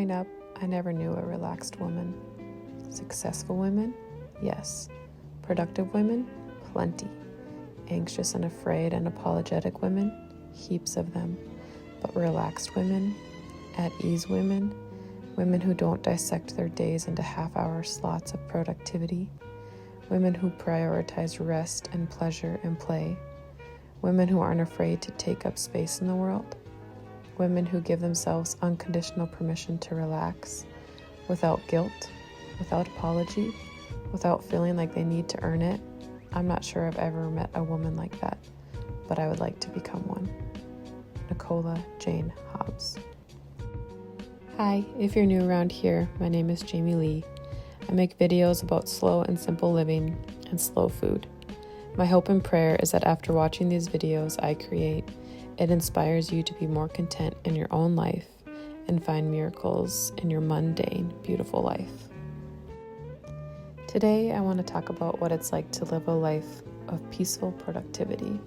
Growing up, I never knew a relaxed woman. Successful women? Yes. Productive women? Plenty. Anxious and afraid and apologetic women? Heaps of them. But relaxed women? At ease women? Women who don't dissect their days into half-hour slots of productivity? Women who prioritize rest and pleasure and play? Women who aren't afraid to take up space in the world? Women who give themselves unconditional permission to relax, without guilt, without apology, without feeling like they need to earn it. I'm not sure I've ever met a woman like that, but I would like to become one. Nicola Jane Hobbs. Hi, if you're new around here, my name is JamieLee. I make videos about slow and simple living and slow food. My hope and prayer is that after watching these videos I create, it inspires you to be more content in your own life and find miracles in your mundane, beautiful life. Today, I want to talk about what it's like to live a life of peaceful productivity.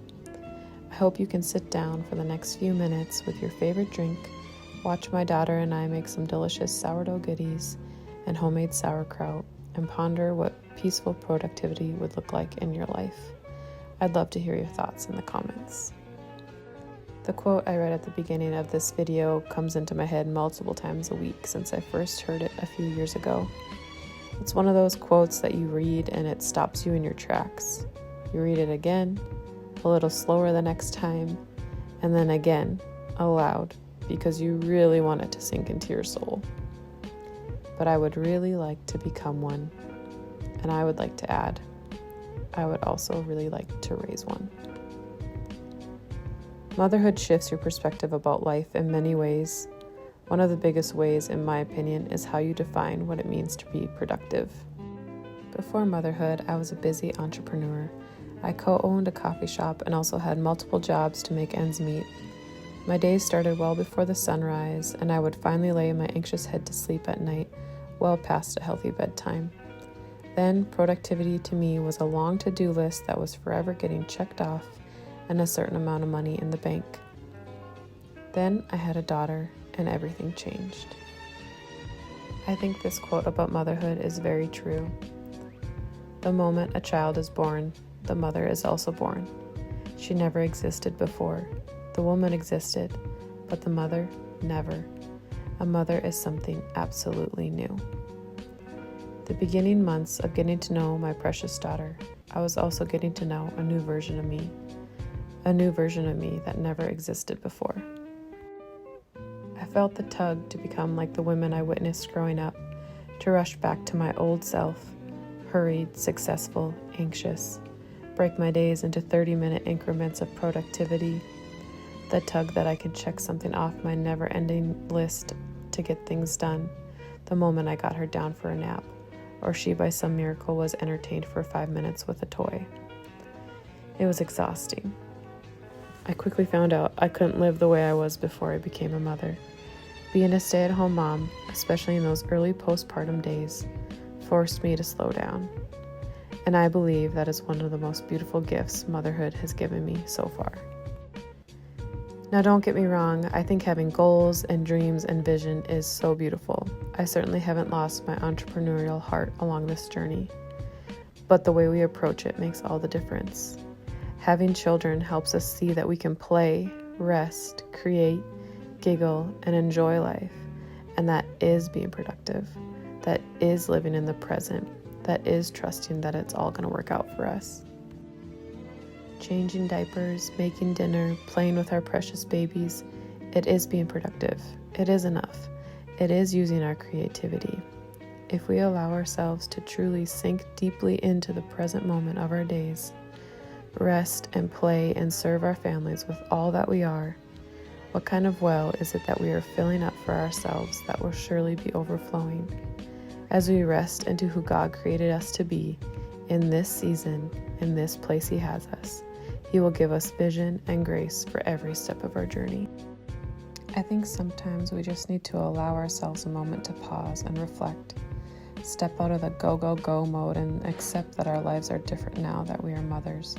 I hope you can sit down for the next few minutes with your favorite drink, watch my daughter and I make some delicious sourdough goodies and homemade sauerkraut, and ponder what peaceful productivity would look like in your life. I'd love to hear your thoughts in the comments. The quote I read at the beginning of this video comes into my head multiple times a week since I first heard it a few years ago. It's one of those quotes that you read and it stops you in your tracks. You read it again, a little slower the next time, and then again, aloud, because you really want it to sink into your soul. But I would really like to become one, and I would like to add, I would also really like to raise one. Motherhood shifts your perspective about life in many ways. One of the biggest ways, in my opinion, is how you define what it means to be productive. Before motherhood, I was a busy entrepreneur. I co-owned a coffee shop and also had multiple jobs to make ends meet. My days started well before the sunrise, and I would finally lay my anxious head to sleep at night, well past a healthy bedtime. Then, productivity to me was a long to-do list that was forever getting checked off and a certain amount of money in the bank. Then I had a daughter, and everything changed. I think this quote about motherhood is very true. The moment a child is born, the mother is also born. She never existed before. The woman existed, but the mother, never. A mother is something absolutely new. The beginning months of getting to know my precious daughter, I was also getting to know a new version of me. A new version of me that never existed before. I felt the tug to become like the women I witnessed growing up, to rush back to my old self, hurried, successful, anxious, break my days into 30-minute increments of productivity, the tug that I could check something off my never-ending list to get things done the moment I got her down for a nap, or she by some miracle was entertained for 5 minutes with a toy. It was exhausting. I quickly found out I couldn't live the way I was before I became a mother. Being a stay-at-home mom, especially in those early postpartum days, forced me to slow down. And I believe that is one of the most beautiful gifts motherhood has given me so far. Now, don't get me wrong, I think having goals and dreams and vision is so beautiful. I certainly haven't lost my entrepreneurial heart along this journey. But the way we approach it makes all the difference. Having children helps us see that we can play, rest, create, giggle, and enjoy life. And that is being productive. That is living in the present. That is trusting that it's all going to work out for us. Changing diapers, making dinner, playing with our precious babies, it is being productive. It is enough. It is using our creativity. If we allow ourselves to truly sink deeply into the present moment of our days, rest and play and serve our families with all that we are, what kind of well is it that we are filling up for ourselves that will surely be overflowing? As we rest into who God created us to be in this season, in this place He has us, He will give us vision and grace for every step of our journey. I think sometimes we just need to allow ourselves a moment to pause and reflect, step out of the go, go, go mode and accept that our lives are different now that we are mothers.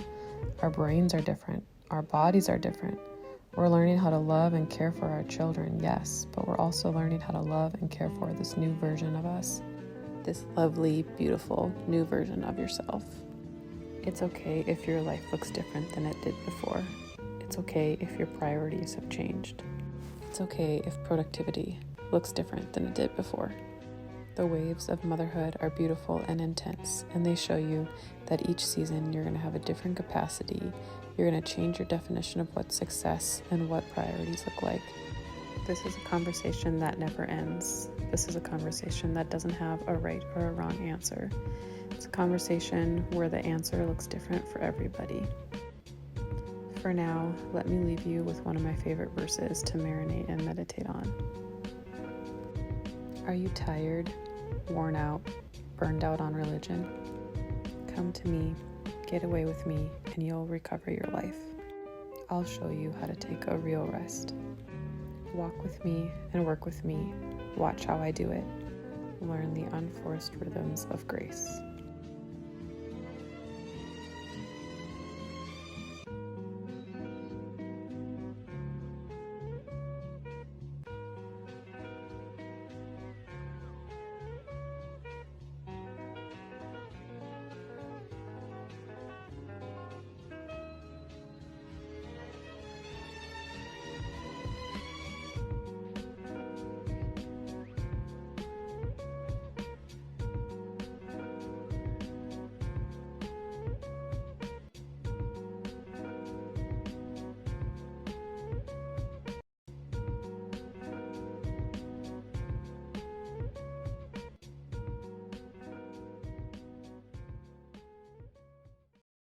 Our brains are different. Our bodies are different. We're learning how to love and care for our children, yes, but we're also learning how to love and care for this new version of us, this lovely, beautiful new version of yourself. It's okay if your life looks different than it did before. It's okay if your priorities have changed. It's okay if productivity looks different than it did before. The waves of motherhood are beautiful and intense, and they show you that each season you're going to have a different capacity. You're going to change your definition of what success and what priorities look like. This is a conversation that never ends. This is a conversation that doesn't have a right or a wrong answer. It's a conversation where the answer looks different for everybody. For now, let me leave you with one of my favorite verses to marinate and meditate on. Are you tired, worn out, burned out on religion? Come to me, get away with me, and you'll recover your life. I'll show you how to take a real rest. Walk with me and work with me. Watch how I do it. Learn the unforced rhythms of grace.